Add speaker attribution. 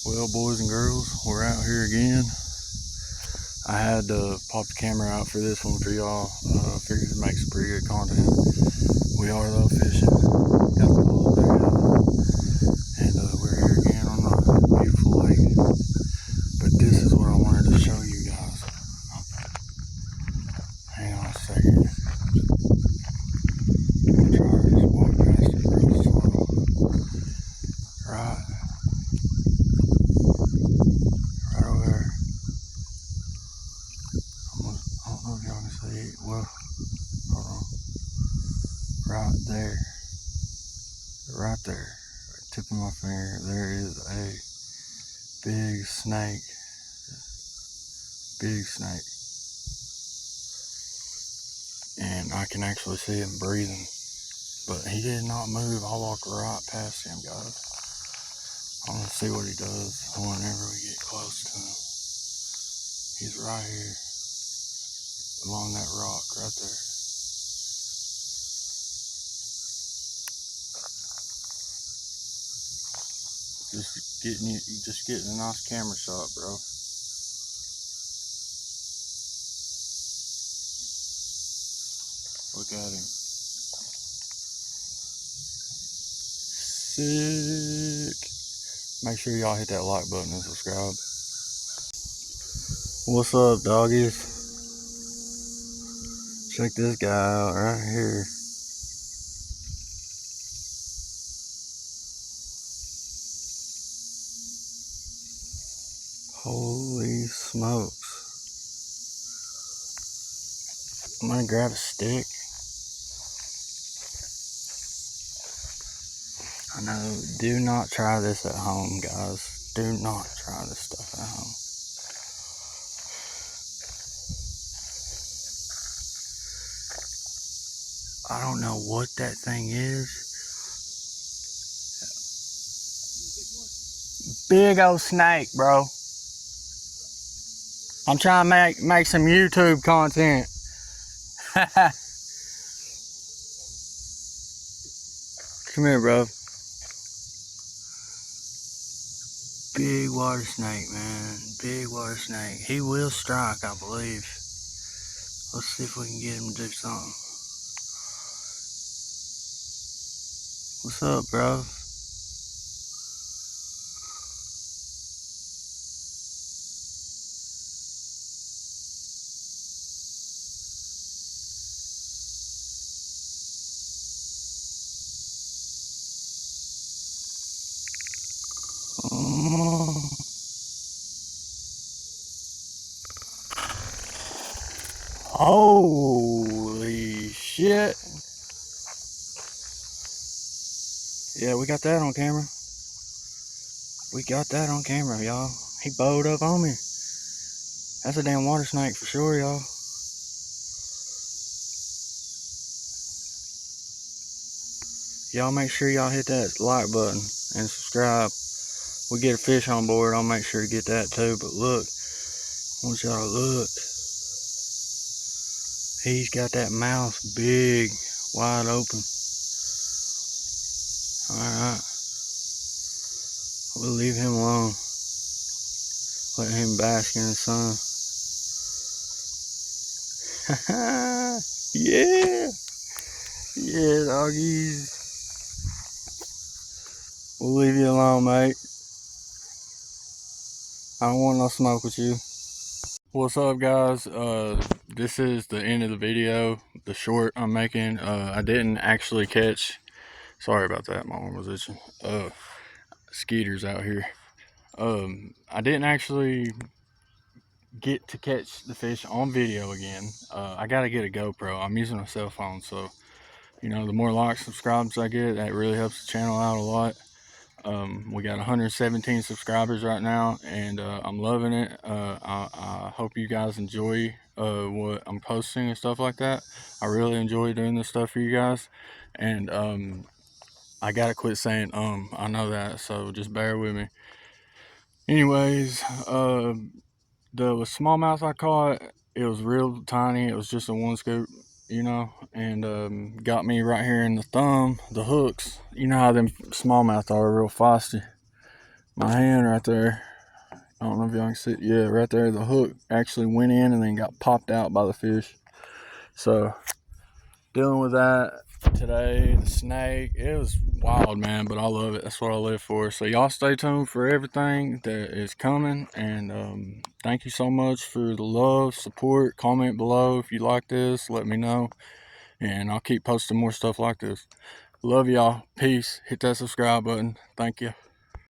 Speaker 1: Well, boys and girls, we're out here again. I had to pop the camera out for this one for y'all. Figured to make some pretty good content. We are love fishing. Got the boat there, and we're here again on the beautiful lake. But this is what I wanted to show you guys. Hang on a second. I'm gonna try to just walk past it real slow. Right over there. I don't know if y'all can see it. Well, hold on. Right there. Right there. Tip of my finger. There is a big snake. Big snake. And I can actually see him breathing. But he did not move. I walked right past him, guys. I'm gonna see what he does whenever we get close to him. He's right here. Along that rock right there. Just getting a nice camera shot, bro. Look at him. Sick. Make sure y'all hit that like button and subscribe. What's up, doggies? Check this guy out right here. Holy smokes. I'm gonna grab a stick. I know, do not try this at home, guys. Do not try this stuff at home. I don't know what that thing is. Big old snake, bro. I'm trying to make some YouTube content. Come here, bro. Big water snake, man. Big water snake. He will strike, I believe. Let's see if we can get him to do something. What's up, bro? Holy shit. Yeah, we got that on camera. We got that on camera, y'all. He bowed up on me. That's a damn water snake for sure, y'all. Y'all make sure y'all hit that like button and subscribe. We get a fish on board, I'll make sure to get that too. But look, I want y'all to look. He's got that mouth big, wide open. Alright. We'll leave him alone. Let him bask in the sun. Yeah! Yeah, doggies. We'll leave you alone, mate. I don't want no smoke with you. What's up, guys? This is the end of the video, the short I'm making. I didn't actually catch, sorry about that, my arm was itching. Skeeters out here. I didn't actually get to catch the fish on video again. I gotta get a GoPro. I'm using a cell phone, so you know, the more likes, subscribes I get, that really helps the channel out a lot. We got 117 subscribers right now, and I'm loving it. I hope you guys enjoy what I'm posting and stuff like that. I really enjoy doing this stuff for you guys, and I gotta quit saying I know that, so just bear with me. Anyways, the smallmouth I caught, it was real tiny. It was just a one scoop, you know, and got me right here in the thumb, the hooks. You know how them smallmouth are, real feisty. my hand right there. I don't know if y'all can see it. Yeah, right there, the hook actually went in and then got popped out by the fish. So dealing with that today, the snake, it was wild, man, but I love it. That's what I live for. So y'all stay tuned for everything that is coming, and thank you so much for the love, support. Comment below if you like this, let me know, and I'll keep posting more stuff like this. Love y'all. Peace. Hit that subscribe button. Thank you.